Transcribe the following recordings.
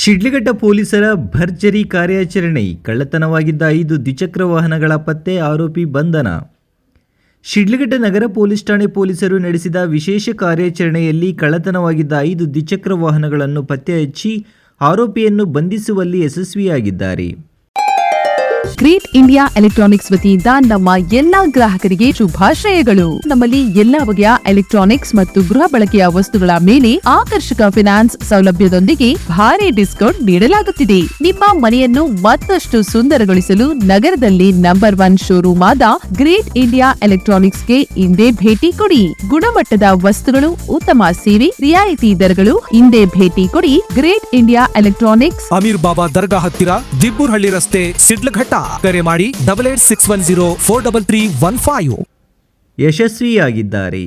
ಶಿಡ್ಲಘಟ್ಟ ಪೊಲೀಸರ ಭರ್ಜರಿ ಕಾರ್ಯಾಚರಣೆ. ಕಳ್ಳತನವಾಗಿದ್ದ 5 ದ್ವಿಚಕ್ರ ವಾಹನಗಳ ಪತ್ತೆ, ಆರೋಪಿ ಬಂಧನ. ಶಿಡ್ಲಘಟ್ಟ ನಗರ ಪೊಲೀಸ್ ಠಾಣೆ ಪೊಲೀಸರು ನಡೆಸಿದ ವಿಶೇಷ ಕಾರ್ಯಾಚರಣೆಯಲ್ಲಿ ಕಳ್ಳತನವಾಗಿದ್ದ 5 ದ್ವಿಚಕ್ರ ವಾಹನಗಳನ್ನು ಪತ್ತೆ ಹಚ್ಚಿ ಆರೋಪಿಯನ್ನು ಬಂಧಿಸುವಲ್ಲಿ ಯಶಸ್ವಿಯಾಗಿದ್ದಾರೆ. ಗ್ರೇಟ್ ಇಂಡಿಯಾ ಎಲೆಕ್ಟ್ರಾನಿಕ್ಸ್ ವತಿಯಿಂದ ನಮ್ಮ ಎಲ್ಲಾ ಗ್ರಾಹಕರಿಗೆ ಶುಭಾಶಯಗಳು. ನಮ್ಮಲ್ಲಿ ಎಲ್ಲಾ ಬಗೆಯ ಎಲೆಕ್ಟ್ರಾನಿಕ್ಸ್ ಮತ್ತು ಗೃಹ ಬಳಕೆಯ ವಸ್ತುಗಳ ಮೇಲೆ ಆಕರ್ಷಕ ಫಿನಾನ್ಸ್ ಸೌಲಭ್ಯದೊಂದಿಗೆ ಭಾರಿ ಡಿಸ್ಕೌಂಟ್ ನೀಡಲಾಗುತ್ತಿದೆ. ನಿಮ್ಮ ಮನೆಯನ್ನು ಮತ್ತಷ್ಟು ಸುಂದರಗೊಳಿಸಲು ನಗರದಲ್ಲಿ ನಂಬರ್ 1 ಶೋರೂಮ್ ಆದ ಗ್ರೇಟ್ ಇಂಡಿಯಾ ಎಲೆಕ್ಟ್ರಾನಿಕ್ಸ್ಗೆ ಇಂದೇ ಭೇಟಿ ಕೊಡಿ. ಗುಣಮಟ್ಟದ ವಸ್ತುಗಳು, ಉತ್ತಮ ಸೇವೆ, ರಿಯಾಯಿತಿ ದರಗಳು. ಇಂದೇ ಭೇಟಿ ಕೊಡಿ. ಗ್ರೇಟ್ ಇಂಡಿಯಾ ಎಲೆಕ್ಟ್ರಾನಿಕ್ಸ್, ಅಮೀರ್ ಬಾಬಾ ದರ್ಗಾ ಹತ್ತಿರ, ದಿಬ್ಬೂರ್ಹಳ್ಳಿ ರಸ್ತೆ, ಶಿಡ್ಲಘಟ್ಟ. ಕರೆ ಮಾಡಿ 8861043315. ಯಶಸ್ವಿಯಾಗಿದ್ದಾರೆ.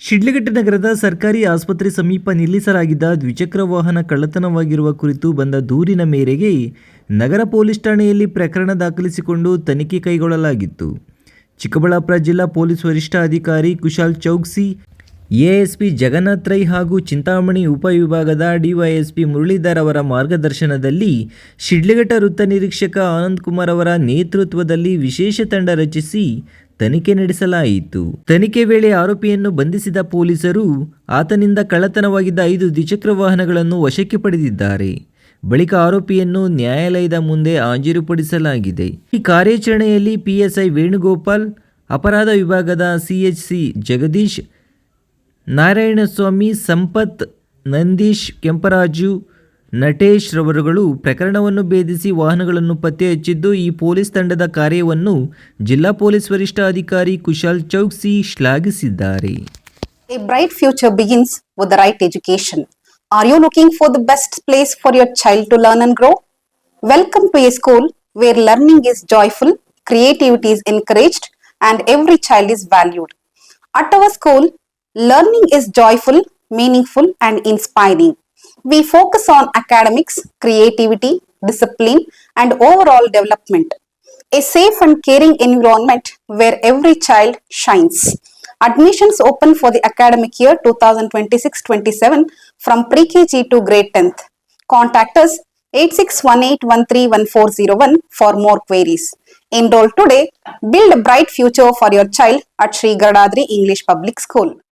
ಶಿಡ್ಲಘಟ್ಟ ನಗರದ ಸರ್ಕಾರಿ ಆಸ್ಪತ್ರೆ ಸಮೀಪ ನಿಲ್ಲಿಸಲಾಗಿದ್ದ ದ್ವಿಚಕ್ರ ವಾಹನ ಕಳ್ಳತನವಾಗಿರುವ ಕುರಿತು ಬಂದ ದೂರಿನ ಮೇರೆಗೆ ನಗರ ಪೊಲೀಸ್ ಠಾಣೆಯಲ್ಲಿ ಪ್ರಕರಣ ದಾಖಲಿಸಿಕೊಂಡು ತನಿಖೆ ಕೈಗೊಳ್ಳಲಾಗಿತ್ತು. ಚಿಕ್ಕಬಳ್ಳಾಪುರ ಜಿಲ್ಲಾ ಪೊಲೀಸ್ ವರಿಷ್ಠಾಧಿಕಾರಿ ಕುಶಾಲ್ ಚೌಕ್ಸಿ, ಎಎಸ್ಪಿ ಜಗನ್ನಾಥ್ ರೈ ಹಾಗೂ ಚಿಂತಾಮಣಿ ಉಪವಿಭಾಗದ ಡಿವೈಎಸ್ಪಿ ಮುರಳೀಧರ್ ಅವರ ಮಾರ್ಗದರ್ಶನದಲ್ಲಿ ಶಿಡ್ಲಘಟ್ಟ ವೃತ್ತ ನಿರೀಕ್ಷಕ ಆನಂದ್ ಕುಮಾರ್ ಅವರ ನೇತೃತ್ವದಲ್ಲಿ ವಿಶೇಷ ತಂಡ ರಚಿಸಿ ತನಿಖೆ ನಡೆಸಲಾಯಿತು. ತನಿಖೆ ವೇಳೆ ಆರೋಪಿಯನ್ನು ಬಂಧಿಸಿದ ಪೊಲೀಸರು ಆತನಿಂದ ಕಳ್ಳತನವಾಗಿದ್ದ 5 ದ್ವಿಚಕ್ರ ವಾಹನಗಳನ್ನು ವಶಕ್ಕೆ ಪಡೆದಿದ್ದಾರೆ. ಬಳಿಕ ಆರೋಪಿಯನ್ನು ನ್ಯಾಯಾಲಯದ ಮುಂದೆ ಹಾಜರುಪಡಿಸಲಾಗಿದೆ. ಈ ಕಾರ್ಯಾಚರಣೆಯಲ್ಲಿ ಪಿಎಸ್ಐ ವೇಣುಗೋಪಾಲ್, ಅಪರಾಧ ವಿಭಾಗದ ಸಿಎಚ್ಸಿ ಜಗದೀಶ್, ನಾರಾಯಣಸ್ವಾಮಿ, ಸಂಪತ್, ನಂದೀಶ್, ಕೆಂಪರಾಜು, ನಟೇಶ್ ರವರುಗಳು ಪ್ರಕರಣವನ್ನು ಭೇದಿಸಿ ವಾಹನಗಳನ್ನು ಪತ್ತೆ ಹಚ್ಚಿದ್ದು, ಈ ಪೊಲೀಸ್ ತಂಡದ ಕಾರ್ಯವನ್ನು ಜಿಲ್ಲಾ ಪೊಲೀಸ್ ವರಿಷ್ಠಾಧಿಕಾರಿ ಕುಶಾಲ್ ಚೌಕ್ಸಿ ಶ್ಲಾಘಿಸಿದ್ದಾರೆ. A bright future begins with the right education. Are you looking for the best place for your child to learn and grow? Welcome to a school where learning is joyful, creativity is encouraged, and every child is valued. At our school, learning is joyful, meaningful, and inspiring. We focus on academics, creativity, discipline, and overall development. A safe and caring environment where every child shines. Admissions open for the academic year 2026-27 from pre-KG to grade 10th. Contact us 8618131401 for more queries. Enroll today. Build a bright future for your child at Sri Gadadri English Public School.